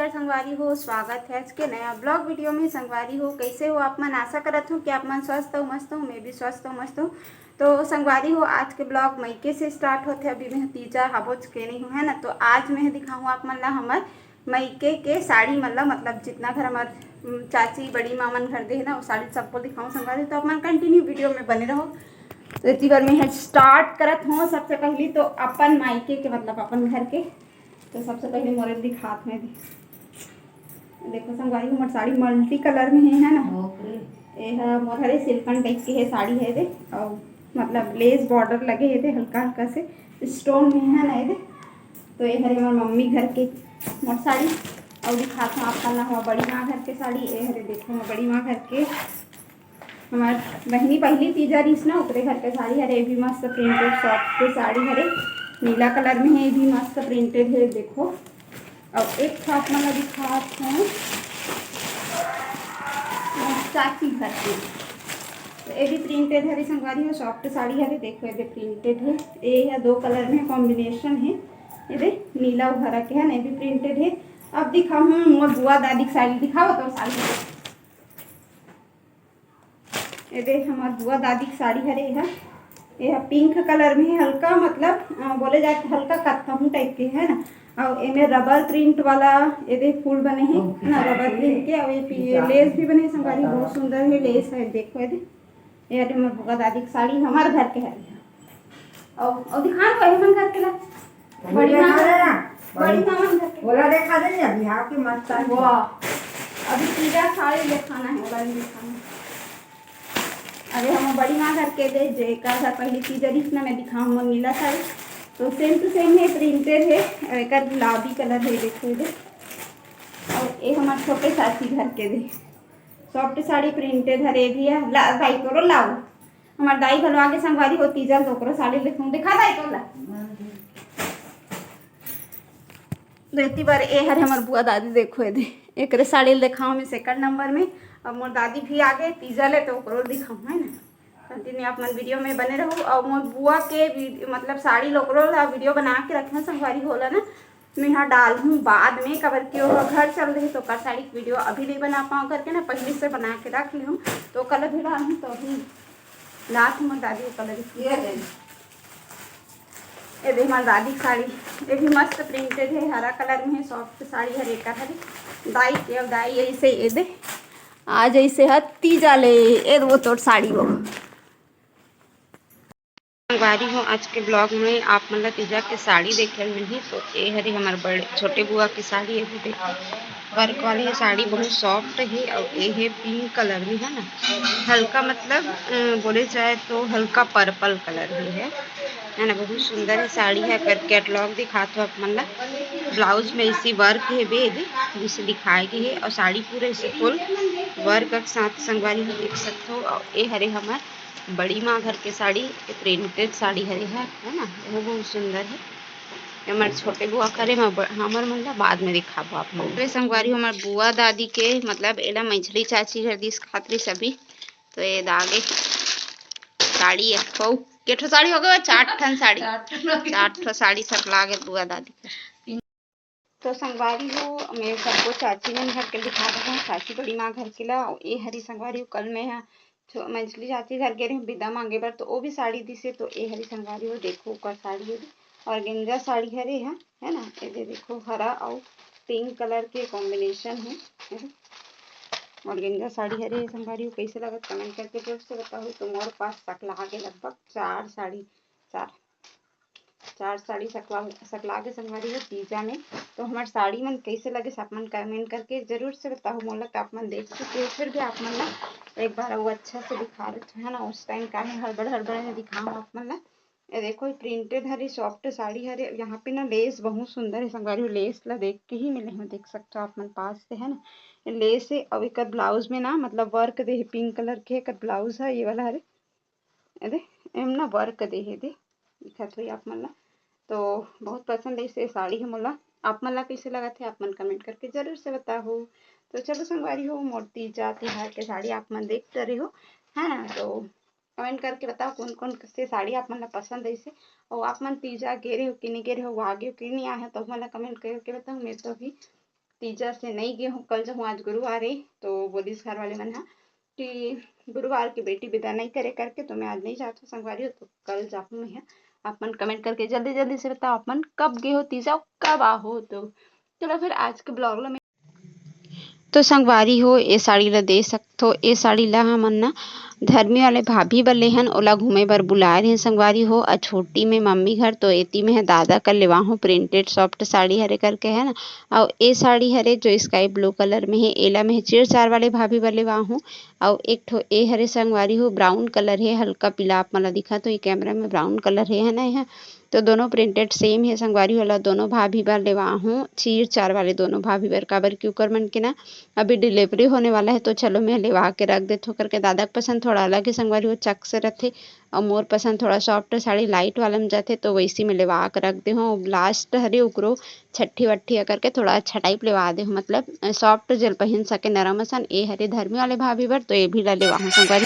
नमस्कार संगवारी हो, स्वागत है आज के नया ब्लॉग वीडियो में। संगवारी हो कैसे हो आप मन? आशा करत हूँ कि आप मन स्वस्थ हो, मस्त हो। मैं भी स्वस्थ हूँ, मस्त हूँ। तो संगवारी हो आज के ब्लॉग मईके से स्टार्ट होते। अभी मैं तीजा हबोच के नहीं हूँ है ना। तो आज मैं दिखाऊँ आप मन ला हमार मईके के साड़ी मतलब जितना घर हमार चाची बड़ी मामन घर दे है ना वो साड़ी सबको दिखाऊँ संगवारी। तो आप मन कंटिन्यू वीडियो में बने रहो। तो इतनी बार मैं स्टार्ट करत हूँ। सबसे पहली तो अपन मायके के अपन घर के। तो सबसे पहले मोरे दिखात में देखो संगवारी हमार साड़ी मल्टी कलर में है ना। ये मोर हरे सिल्कन टाइप की है साड़ी है दे और मतलब लेस बॉर्डर लगे है दे हल्का हल्का से स्टोन में है ना ये दे। तो ये हरे हमार मम्मी घर के मोर साड़ी और दिखात हूँ आपका ना हुआ बड़ी माँ घर के साड़ी। ये हरे देखो बड़ी माँ घर के हमार बहनी पहली तीजा रहीस ना उतरे घर के साड़ी हरे भी मस्त प्रिंटेड सॉफ्ट के साड़ी हरे नीला कलर में है भी मस्त प्रिंटेड है देखो। और एक छाप मला दिखात हूँ चाची घर की। तो ये भी प्रिंटेड हरे संगवारी है सॉफ्ट साड़ी हरे देखो ये प्रिंटेड है। ये है दो कलर में कॉम्बिनेशन है ये नीला और हरा के है ना। ये भी प्रिंटेड है। अब दिखाऊँ मोर बुआ दादी की साड़ी दिखाओ तो साड़ी ये देख हमार बुआ दादी की साड़ी हरे है। यह पिंक कलर में है हल्का मतलब बोले जाए तो हल्का कत्थाऊ टाइप के है ना। और इनमें रबर प्रिंट वाला ये देख फूल बने हैं ना रबर प्रिंट के। और ये लेस भी बने संगवारी बहुत सुंदर है लेस है देखो ये हमार बुआ दादी की साड़ी हमारे घर के है। और दिखा दो हमन घर के ला बड़ी मामन घर के बोला देखा दे अभी हां की मस्त है वाह। अभी तीजा साड़ी दिखाना है वाला दिखाना। अरे हम बड़ी माँ घर के दे जेका था पहली तीजरी ना मैं दिखाऊँ वो नीला साड़ी। तो सेम टू सेम है प्रिंटेड है एक गुलाबी कलर है देखो दे। और ये हमारे छोटे चाची घर के दे सॉफ्ट साड़ी प्रिंटेड हरे भी है दाई करो लाओ हमारे दाई भलो आगे संगवारी हो तीजा तो साड़ी लिखूँ दिखा दाई तो ला इतनी बार ये हर हमार बुआ दादी देखो ये दे एक साड़ी दिखाऊँ मैं सेकंड नंबर में। अब मोर दादी भी आगे तीजा ले तो ओकरो दिखाऊँ है ना। कंटिन्यू आप मन वीडियो में बने रहूँ। और मोर बुआ के मतलब साड़ी लोकरो वीडियो बना के रखना संगवारी होला ना मैं यहाँ डाल हूँ बाद में कबर की वो घर चल रही तो कर साड़ी की वीडियो अभी नहीं बना पाऊँ करके ना पहले से बना के रख ली हूँ। तो कलर भी डाल हूँ तो अभी लात मोर दादी को कलर ये देख हमारी दादी की साड़ी ये भी मस्त प्रिंटेड है हरा कलर में है सॉफ्ट साड़ी हरे का हरी दाई के दाई ऐसे ये दे आज ऐसे हत्ती जाले ये वो तो साड़ी वो संगवारी हूँ। आज के ब्लॉग में आप मतलब तीजा के साड़ी देखे मिली। तो ये हरी हमारे बड़े छोटे बुआ की साड़ी है देखो वर्क वाली है साड़ी बहुत सॉफ्ट है। और ये है पिंक कलर में है ना हल्का मतलब बोले जाए तो हल्का पर्पल कलर भी है ना बहुत सुंदर है साड़ी है। कर कैटलॉग दिखाते हो आप मतलब ब्लाउज में इसी वर्क है बेद जिसे दिखाएगी है और साड़ी पूरे इसे फुल वर्क के साथ संगवारी में देख सकते हो। और ये हरे हमारे बड़ी माँ घर के साड़ी प्रिंटेड साड़ी हरे है ना वो बहुत सुंदर है। हमारे छोटे बुआ करे हमार मतलब बाद में दिखाबो आप मन संगवारी हमारे बुआ दादी के मतलब एला मछली चाची घर दिस खातरी सभी। तो ये दागे साड़ी एक केठो साड़ी हो गए 4 ठन साड़ी 4 ठो साड़ी सब लागे बुआ दादी। तो संगवारी हो मैं सबको चाची मन घर के दिखा रहा हूँ चाची बड़ी माँ घर के ला ये हरी संगवारी हो कल मैं मंजली चाची घर गए रहे विदा मांगे बर तो वो भी साड़ी दिसे। तो ये हरी संगवारी हो देखो ऊपर साड़ी है और गेंजा साड़ी हरे है ना ये देखो हरा और पिंक कलर के कॉम्बिनेशन है। और गेंजा साड़ी हरे संगवारी हो कैसे लगा कमेंट करके जरूर से बताओ। तो मोर पास सकला के लगभग 4 साड़ी सकला के संगवारी हो तीजा में। तो हमारे साड़ी मन कैसे लगे आप मन कमेंट करके जरूर से बताओ। मोला तो आप मन देख चुके हो फिर भी आप मन ना एक बार वो अच्छा से दिखा रहे है ना उस टाइम का है हड़बड़ में दिखाऊँ आप मन ला। ये देखो प्रिंटेड हरी सॉफ्ट साड़ी हरे यहाँ पे ना लेस बहुत सुंदर है संगवारी हो लेस ला देख के ही मिले हैं देख सकते हो आप मन पास से है ना लेस है। और एक ब्लाउज में ना मतलब वर्क दे पिंक कलर के एक ब्लाउज है ये वाला हरे दे एम ना वर्क दे है दे दिखत हुई आप मन ला। तो बहुत पसंद है इसे साड़ी है मोला आप मन ला कैसे लगा थे आप मन कमेंट करके जरूर से बताओ। तो चलो संगवारी हो मोटी जाती है के साड़ी आप मन देखते रहे हो है ना। तो कमेंट करके बताओ कौन कौन से साड़ी आप मन ला पसंद है इसे और आप मन तीजा गे रहे हो कि नहीं गे रहे हो आगे हो कि नहीं आए हैं तो मन ला कमेंट करके बताओ। मैं तो अभी तीजा से नहीं गए हूँ, कल जाऊँ, आज गुरुवार है। तो बोलिस घर वाले मन कि गुरुवार की बेटी विदा नहीं करे करके, तो मैं आज नहीं जाती हूँ संगवारी हो, तो कल जाऊँ मैं। आप मन कमेंट करके जल्दी जल्दी से बताओ आप मन कब गए हो तीजा, कब आओ। तो चलो फिर आज के ब्लॉग ला तो संगवारी हो ए साड़ी ला दे सकथो। ए साड़ी ला हमन ना धर्मी वाले भाभी बर लेहन, ओला घूमे बर बुलाए रहे संगवारी हो। छोटी में मम्मी घर, तो एती में है दादा कर लेवा हूँ प्रिंटेड सॉफ्ट साड़ी हरे करके है ना। और ए साड़ी हरे जो स्काई ब्लू कलर में है, एला में चिड़ चार वाले भाभी बर लेवा हूँ। और एक ठो ए हरे संगवारी हो ब्राउन कलर है, हल्का पीला आप मला दिखा तो ये कैमरा में ब्राउन कलर है ना यह। तो दोनों प्रिंटेड सेम है संगवारी वाला, दोनों भाभी बर लेवा हूँ। चीर चार वाले दोनों भाभी बर काबर क्यों कर मन के ना अभी डिलीवरी होने वाला है, तो चलो मैं लेवा के रख देती हूँ करके। दादा का पसंद थोड़ा अलग है संगवारी, वो चक से रथे, और मोर पसंद थोड़ा सॉफ्ट साड़ी लाइट वाला में जाते, तो वैसी में लेवा के रख दे हूँ। लास्ट हरे उकरो छठी वट्ठी करके थोड़ा अच्छा टाइप लेवा दे हूँ, मतलब सॉफ्ट जल पहन सके नरम असन। ए हरे धर्मी वाले भाभी बर, तो ये भी ला लेवा हूँ संगवारी।